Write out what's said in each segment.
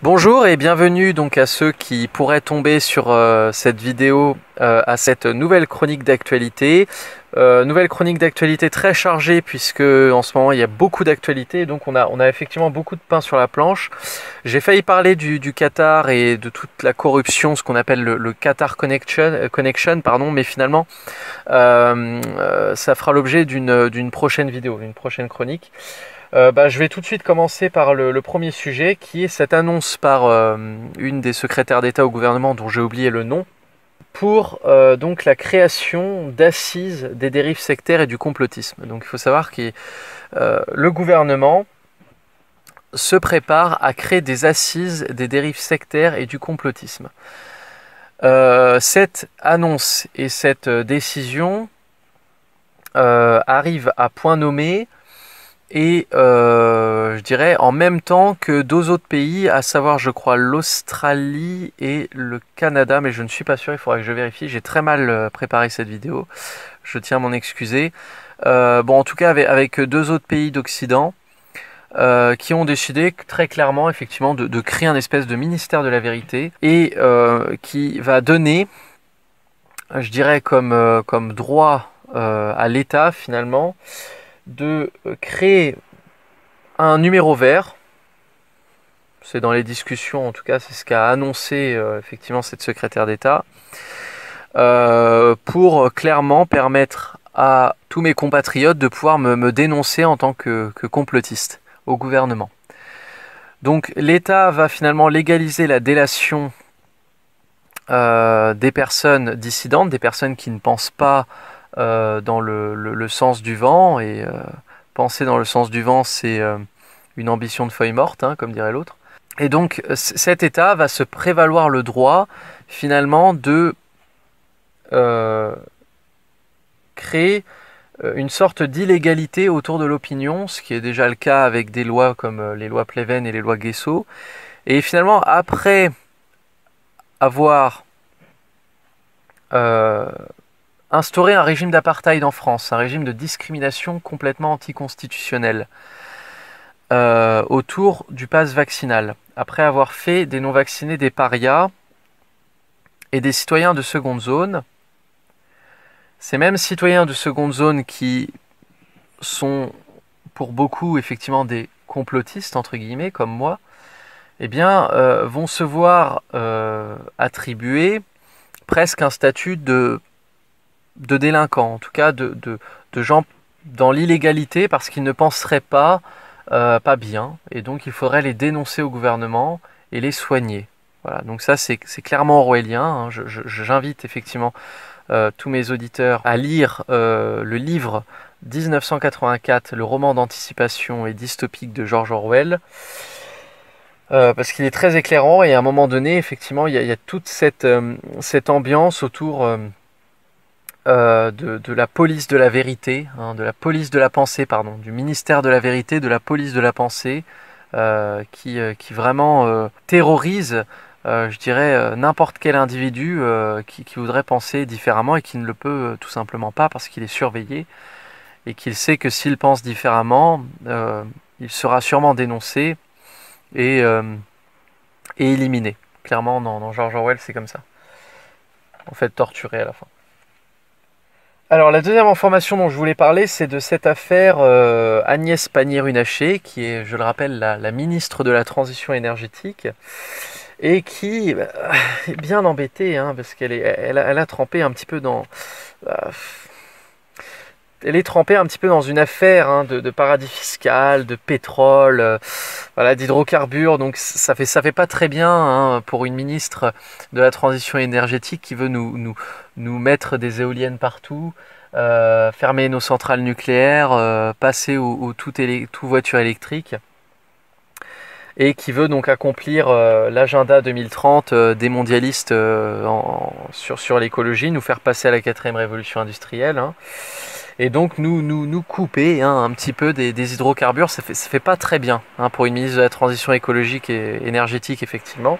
Bonjour et bienvenue donc à ceux qui pourraient tomber sur cette vidéo à cette nouvelle chronique d'actualité. Nouvelle chronique d'actualité très chargée puisque en ce moment il y a beaucoup d'actualités, donc on a effectivement beaucoup de pain sur la planche. J'ai failli parler du Qatar et de toute la corruption, ce qu'on appelle le Qatar Connection, pardon, mais finalement ça fera l'objet d'une prochaine vidéo, d'une prochaine chronique. Je vais tout de suite commencer par le premier sujet qui est cette annonce par une des secrétaires d'État au gouvernement dont j'ai oublié le nom pour donc la création d'assises des dérives sectaires et du complotisme. Donc il faut savoir que le gouvernement se prépare à créer des assises des dérives sectaires et du complotisme. Cette annonce et cette décision arrivent à point nommé et je dirais en même temps que deux autres pays, à savoir je crois l'Australie et le Canada, mais je ne suis pas sûr, il faudra que je vérifie, j'ai très mal préparé cette vidéo, je tiens à m'en excuser. En tout cas avec deux autres pays d'Occident qui ont décidé très clairement effectivement de créer un espèce de ministère de la vérité et qui va donner, je dirais comme droit à l'État finalement, de créer un numéro vert. C'est dans les discussions, en tout cas, c'est ce qu'a annoncé effectivement cette secrétaire d'État, pour clairement permettre à tous mes compatriotes de pouvoir me dénoncer en tant que complotiste au gouvernement. Donc l'État va finalement légaliser la délation des personnes dissidentes, des personnes qui ne pensent pas dans le sens du vent, et penser dans le sens du vent, c'est une ambition de feuille morte, hein, comme dirait l'autre. Et donc cet État va se prévaloir le droit finalement de créer une sorte d'illégalité autour de l'opinion, ce qui est déjà le cas avec des lois comme les lois Pleven et les lois Guesso. Et finalement, après avoir instaurer un régime d'apartheid en France, un régime de discrimination complètement anticonstitutionnel autour du pass vaccinal, après avoir fait des non-vaccinés des parias et des citoyens de seconde zone. Ces mêmes citoyens de seconde zone qui sont pour beaucoup effectivement des complotistes entre guillemets comme moi, eh bien vont se voir attribuer presque un statut de délinquants, en tout cas de gens dans l'illégalité parce qu'ils ne penseraient pas bien, et donc il faudrait les dénoncer au gouvernement et les soigner. Voilà, donc ça c'est clairement orwellien, hein. J'invite effectivement tous mes auditeurs à lire le livre 1984, le roman d'anticipation et dystopique de George Orwell, parce qu'il est très éclairant, et à un moment donné effectivement il y a toute cette ambiance autour de la police de la vérité, hein, de la police de la pensée, pardon, du ministère de la vérité, de la police de la pensée, qui vraiment terrorise, je dirais, n'importe quel individu qui voudrait penser différemment et qui ne le peut tout simplement pas parce qu'il est surveillé et qu'il sait que s'il pense différemment, il sera sûrement dénoncé et éliminé. Clairement, dans George Orwell, c'est comme ça. En fait, torturé à la fin. Alors la deuxième information dont je voulais parler, c'est de cette affaire Agnès Pannier-Runacher, qui est, je le rappelle, la ministre de la Transition énergétique, et qui est bien embêtée, hein, parce elle a trempé un petit peu dans... elle est trempée un petit peu dans une affaire, hein, de paradis fiscal, de pétrole, voilà, d'hydrocarbures. Donc ça fait pas très bien, hein, pour une ministre de la transition énergétique qui veut nous mettre des éoliennes partout, fermer nos centrales nucléaires, passer au tout voiture électrique, et qui veut donc accomplir l'agenda 2030 des mondialistes sur l'écologie, nous faire passer à la 4e révolution industrielle, hein. Et donc nous couper, hein, un petit peu des hydrocarbures, ça fait pas très bien, hein, pour une ministre de la transition écologique et énergétique effectivement.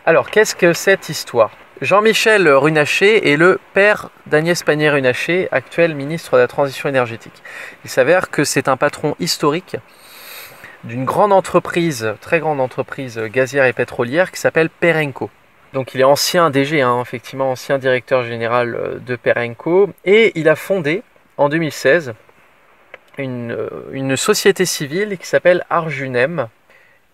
Alors qu'est-ce que cette histoire ? Jean-Michel Runacher est le père d'Agnès Pannier-Runacher, actuel ministre de la Transition énergétique. Il s'avère que c'est un patron historique d'une grande entreprise, très grande entreprise gazière et pétrolière qui s'appelle Perenco. Donc il est ancien DG, hein, effectivement ancien directeur général de Perenco, et il a fondé en 2016 une société civile qui s'appelle Arjunem.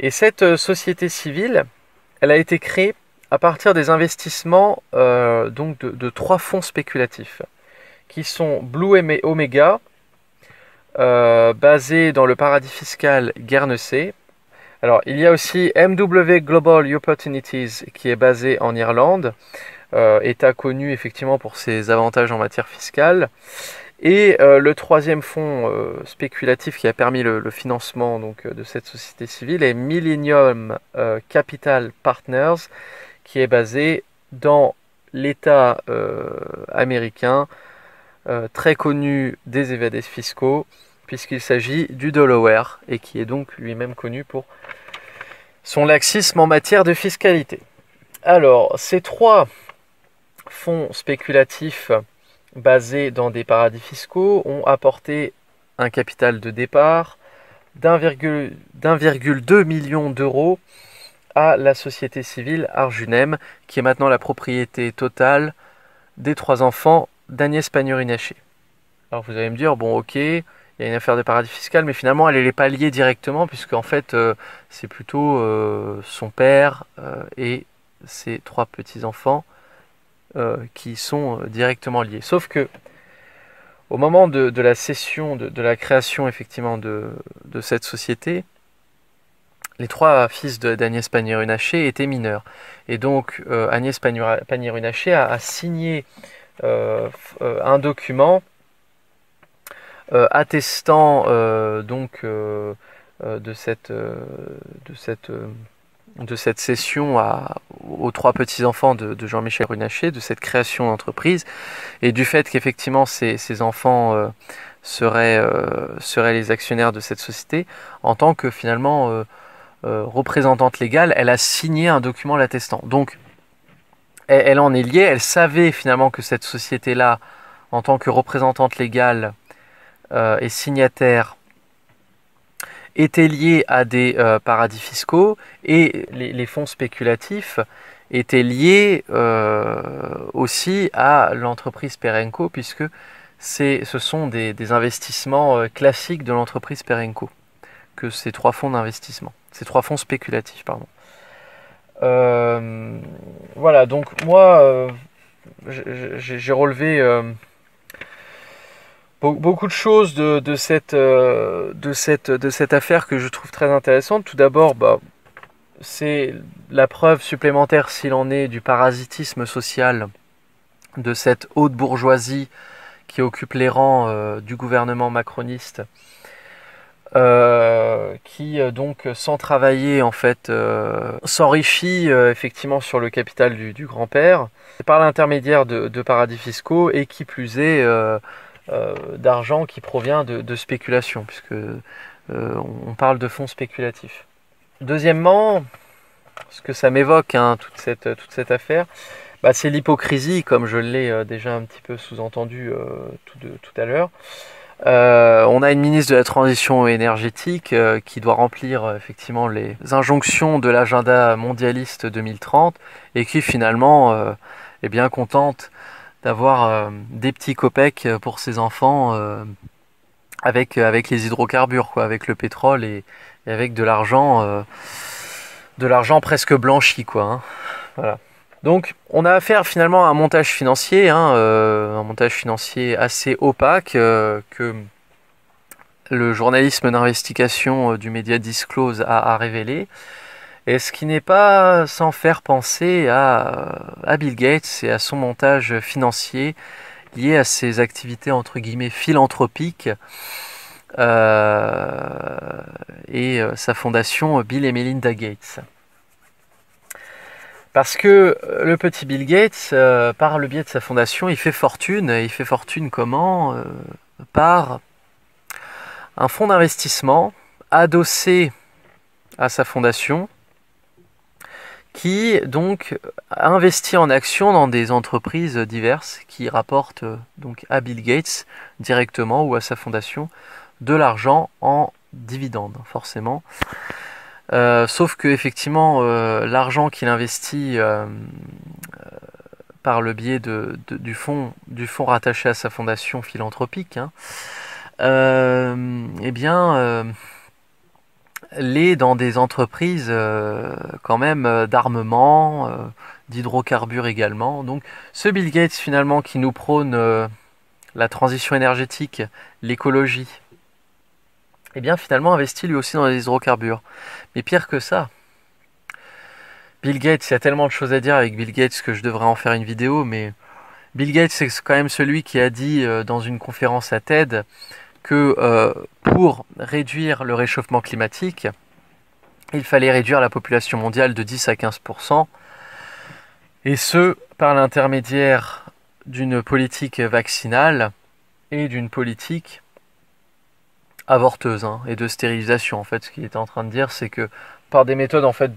Et cette société civile, elle a été créée à partir des investissements donc de 3 fonds spéculatifs, qui sont Blue Omega, basé dans le paradis fiscal Guernesey. Alors, il y a aussi MW Global Opportunities, qui est basé en Irlande, État connu effectivement pour ses avantages en matière fiscale. Et le 3e fonds spéculatif qui a permis le financement donc, de cette société civile est Millennium Capital Partners, qui est basé dans l'État américain, très connu des évadés fiscaux, puisqu'il s'agit du Delaware, et qui est donc lui-même connu pour son laxisme en matière de fiscalité. Alors, ces 3 fonds spéculatifs basés dans des paradis fiscaux ont apporté un capital de départ d'1,2 million d'euros à la société civile Arjunem, qui est maintenant la propriété totale des 3 enfants d'Agnès Pannier-Runacher. Alors vous allez me dire, bon ok, il y a une affaire de paradis fiscal, mais finalement elle n'est pas liée directement, puisque en fait c'est plutôt son père et ses 3 petits-enfants qui sont directement liés. Sauf que au moment de la cession, de la création effectivement de cette société, les 3 fils d'Agnès Pannier-Runacher étaient mineurs. Et donc Agnès Pannier-Runacher a signé un document attestant donc de cette cession aux 3 petits-enfants de Jean-Michel Runacher, de cette création d'entreprise, et du fait qu'effectivement ces enfants seraient les actionnaires de cette société, en tant que finalement représentante légale, elle a signé un document l'attestant. Donc elle en est liée, elle savait finalement que cette société-là, en tant que représentante légale et signataire, était liée à des paradis fiscaux, et les fonds spéculatifs étaient liés aussi à l'entreprise Perenco, puisque ce sont des investissements classiques de l'entreprise Perenco, que ces 3 fonds d'investissement, ces 3 fonds spéculatifs, pardon. Voilà, donc moi j'ai relevé beaucoup de choses de cette affaire que je trouve très intéressante. Tout d'abord, c'est la preuve supplémentaire, s'il en est, du parasitisme social de cette haute bourgeoisie qui occupe les rangs du gouvernement macroniste, qui donc sans travailler en fait s'enrichit effectivement sur le capital du grand-père par l'intermédiaire de paradis fiscaux, et qui plus est d'argent qui provient de spéculation, puisque on parle de fonds spéculatifs. Deuxièmement, ce que ça m'évoque, hein, toute cette affaire, c'est l'hypocrisie, comme je l'ai déjà un petit peu sous-entendu tout à l'heure. On a une ministre de la Transition énergétique qui doit remplir effectivement les injonctions de l'agenda mondialiste 2030, et qui finalement est bien contente d'avoir des petits copecs pour ses enfants avec les hydrocarbures, quoi, avec le pétrole, et avec de l'argent presque blanchi, quoi, hein. Voilà. Donc on a affaire finalement à un montage financier, hein, un montage financier assez opaque que le journalisme d'investigation du média Disclose a révélé, et ce qui n'est pas sans faire penser à Bill Gates et à son montage financier lié à ses activités entre guillemets philanthropiques et sa fondation Bill et Melinda Gates. Parce que le petit Bill Gates, par le biais de sa fondation, il fait fortune. Et il fait fortune comment ? Par un fonds d'investissement adossé à sa fondation, qui donc investit en actions dans des entreprises diverses qui rapportent donc à Bill Gates directement ou à sa fondation de l'argent en dividende, forcément. Sauf que effectivement, l'argent qu'il investit par le biais du fonds rattaché à sa fondation philanthropique, hein, eh bien, l'est dans des entreprises quand même d'armement, d'hydrocarbures également. Donc, ce Bill Gates finalement qui nous prône la transition énergétique, l'écologie, eh bien finalement investit lui aussi dans les hydrocarbures. Mais pire que ça, Bill Gates, il y a tellement de choses à dire avec Bill Gates que je devrais en faire une vidéo, mais Bill Gates, c'est quand même celui qui a dit dans une conférence à TED que pour réduire le réchauffement climatique, il fallait réduire la population mondiale de 10 à 15%, et ce, par l'intermédiaire d'une politique vaccinale et d'une politique avorteuse, hein, et de stérilisation. En fait, ce qu'il était en train de dire, c'est que par des méthodes en fait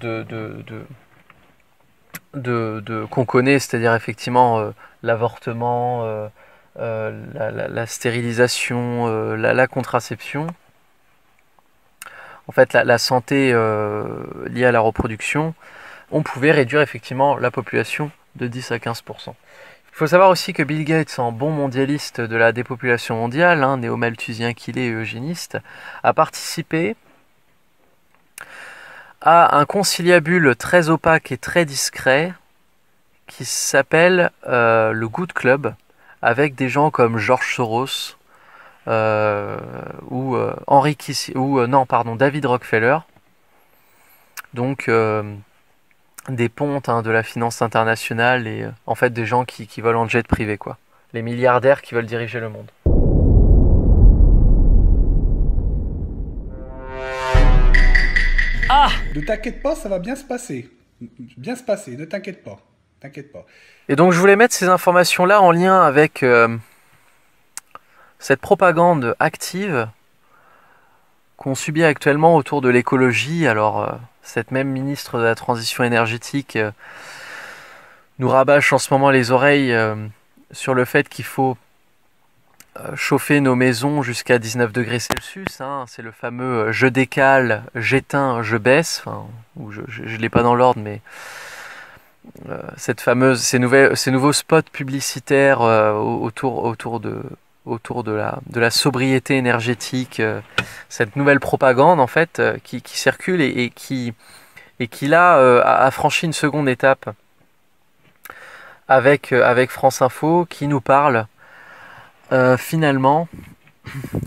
qu'on connaît, c'est-à-dire effectivement l'avortement, la stérilisation, la contraception, en fait la santé liée à la reproduction, on pouvait réduire effectivement la population de 10 à 15%. Il faut savoir aussi que Bill Gates, en bon mondialiste de la dépopulation mondiale, hein, néo-malthusien qu'il est et eugéniste, a participé à un conciliabule très opaque et très discret qui s'appelle le Good Club, avec des gens comme George Soros ou David Rockefeller, donc des pontes, hein, de la finance internationale et en fait des gens qui volent en jet privé, quoi. Les milliardaires qui veulent diriger le monde. Ah! Ne t'inquiète pas, ça va bien se passer. Bien se passer, ne t'inquiète pas. T'inquiète pas. Et donc je voulais mettre ces informations-là en lien avec cette propagande active qu'on subit actuellement autour de l'écologie. Alors cette même ministre de la Transition énergétique nous rabâche en ce moment les oreilles sur le fait qu'il faut chauffer nos maisons jusqu'à 19 degrés Celsius. Hein. C'est le fameux je décale, j'éteins, je baisse. Enfin, ou je l'ai pas dans l'ordre, mais ces nouveaux spots publicitaires autour de la sobriété énergétique, cette nouvelle propagande en fait qui circule et qui là a franchi une seconde étape avec France Info qui nous parle finalement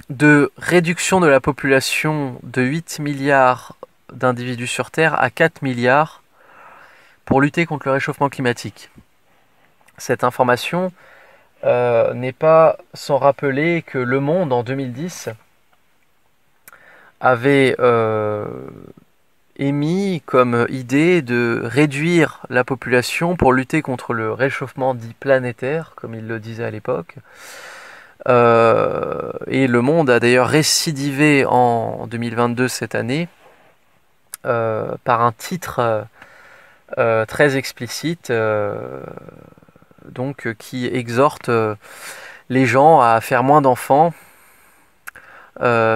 de réduction de la population de 8 milliards d'individus sur Terre à 4 milliards pour lutter contre le réchauffement climatique. Cette information n'est pas sans rappeler que Le Monde en 2010 avait émis comme idée de réduire la population pour lutter contre le réchauffement dit planétaire, comme il le disait à l'époque. Et Le Monde a d'ailleurs récidivé en 2022, cette année, par un titre très explicite, donc qui exhorte les gens à faire moins d'enfants,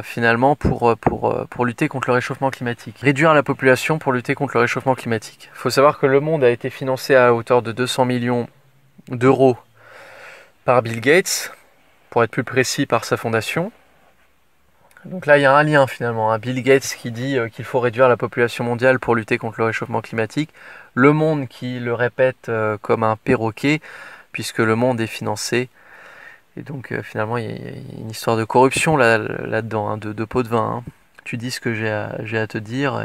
finalement pour lutter contre le réchauffement climatique. Réduire la population pour lutter contre le réchauffement climatique. Il faut savoir que Le Monde a été financé à hauteur de 200 millions d'euros par Bill Gates, pour être plus précis par sa fondation. Donc là il y a un lien finalement, hein. Bill Gates qui dit qu'il faut réduire la population mondiale pour lutter contre le réchauffement climatique, Le Monde qui le répète comme un perroquet, puisque Le Monde est financé. Et donc finalement il y a une histoire de corruption là-dedans, hein, de pot de vin. Hein. Tu dis ce que j'ai à te dire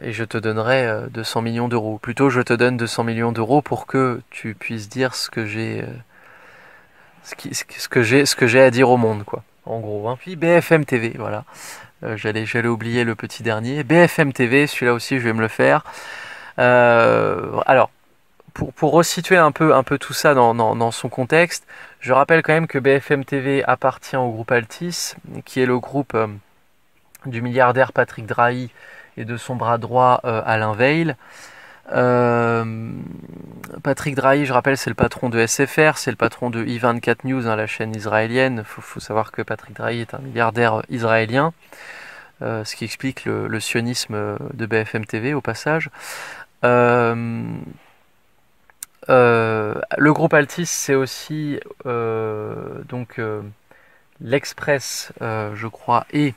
et je te donnerai 200 millions d'euros. Plutôt je te donne 200 millions d'euros pour que tu puisses dire ce que j'ai à dire au monde, quoi. En gros. Hein. Puis BFM TV, voilà. J'allais oublier le petit dernier. BFM TV, celui-là aussi je vais me le faire. Alors, pour resituer un peu tout ça dans son contexte, je rappelle quand même que BFM TV appartient au groupe Altis, qui est le groupe du milliardaire Patrick Drahi et de son bras droit Alain Veil. Patrick Drahi, je rappelle, c'est le patron de SFR, c'est le patron de I24 News, hein, la chaîne israélienne. Faut savoir que Patrick Drahi est un milliardaire israélien, ce qui explique le sionisme de BFM TV au passage. Le groupe Altis, c'est aussi l'Express, je crois, et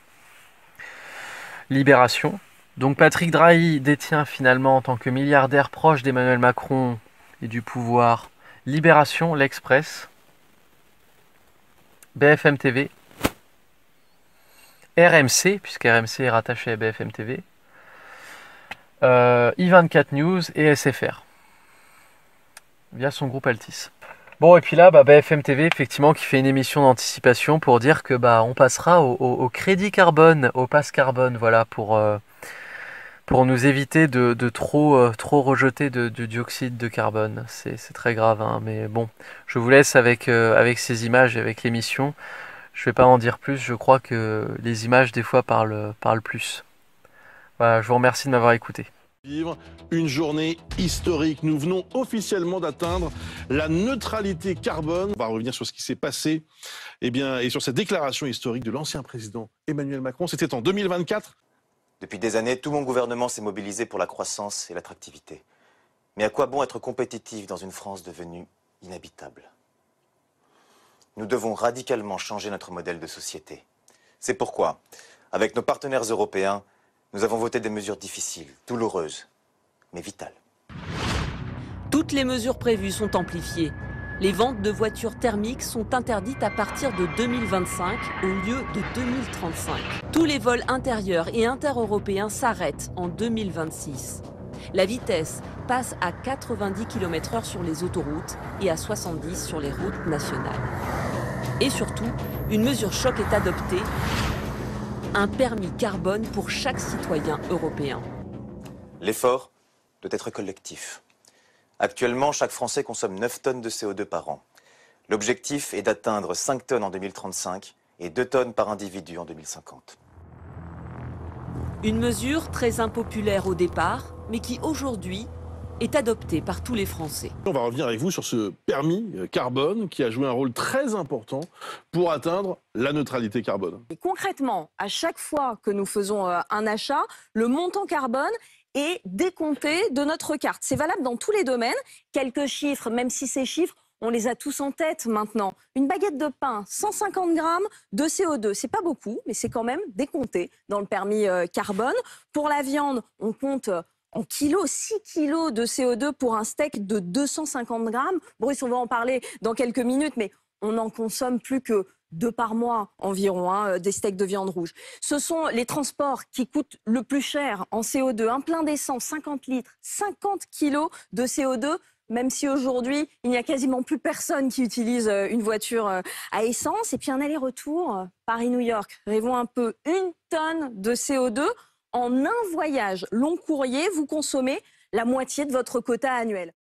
Libération. Donc Patrick Drahi détient finalement en tant que milliardaire proche d'Emmanuel Macron et du pouvoir Libération, l'Express, BFM TV, RMC, puisque RMC est rattaché à BFM TV, I24 News et SFR, via son groupe Altis. Bon, et puis là, BFM TV, effectivement, qui fait une émission d'anticipation pour dire que on passera au crédit carbone, au pass carbone, voilà, pour nous éviter de trop rejeter de dioxyde de carbone. C'est très grave, hein, mais bon, je vous laisse avec ces images et avec l'émission. Je ne vais pas en dire plus, je crois que les images, des fois, parlent plus. Voilà, je vous remercie de m'avoir écouté. Vivre une journée historique. Nous venons officiellement d'atteindre la neutralité carbone. On va revenir sur ce qui s'est passé et sur cette déclaration historique de l'ancien président Emmanuel Macron. C'était en 2024. Depuis des années, tout mon gouvernement s'est mobilisé pour la croissance et l'attractivité. Mais à quoi bon être compétitif dans une France devenue inhabitable? Nous devons radicalement changer notre modèle de société. C'est pourquoi, avec nos partenaires européens, nous avons voté des mesures difficiles, douloureuses, mais vitales. Toutes les mesures prévues sont amplifiées. Les ventes de voitures thermiques sont interdites à partir de 2025 au lieu de 2035. Tous les vols intérieurs et intereuropéens s'arrêtent en 2026. La vitesse passe à 90 km/h sur les autoroutes et à 70 sur les routes nationales. Et surtout, une mesure choc est adoptée. Un permis carbone pour chaque citoyen européen. L'effort doit être collectif. Actuellement, chaque Français consomme 9 tonnes de CO2 par an. L'objectif est d'atteindre 5 tonnes en 2035 et 2 tonnes par individu en 2050. Une mesure très impopulaire au départ, mais qui aujourd'hui est adoptée par tous les Français. On va revenir avec vous sur ce permis carbone qui a joué un rôle très important pour atteindre la neutralité carbone. Et concrètement, à chaque fois que nous faisons un achat, le montant carbone est décompté de notre carte. C'est valable dans tous les domaines. Quelques chiffres, même si ces chiffres, on les a tous en tête maintenant. Une baguette de pain, 150 grammes de CO2. C'est pas beaucoup, mais c'est quand même décompté dans le permis carbone. Pour la viande, on compte en kilos, 6 kilos de CO2 pour un steak de 250 grammes. Bruce, on va en parler dans quelques minutes, mais on en consomme plus que 2 par mois environ, des steaks de viande rouge. Ce sont les transports qui coûtent le plus cher en CO2. Un plein d'essence, 50 litres, 50 kilos de CO2, même si aujourd'hui, il n'y a quasiment plus personne qui utilise une voiture à essence. Et puis un aller-retour Paris-New York, rêvons un peu, 1 tonne de CO2. En un voyage long courrier, vous consommez la moitié de votre quota annuel.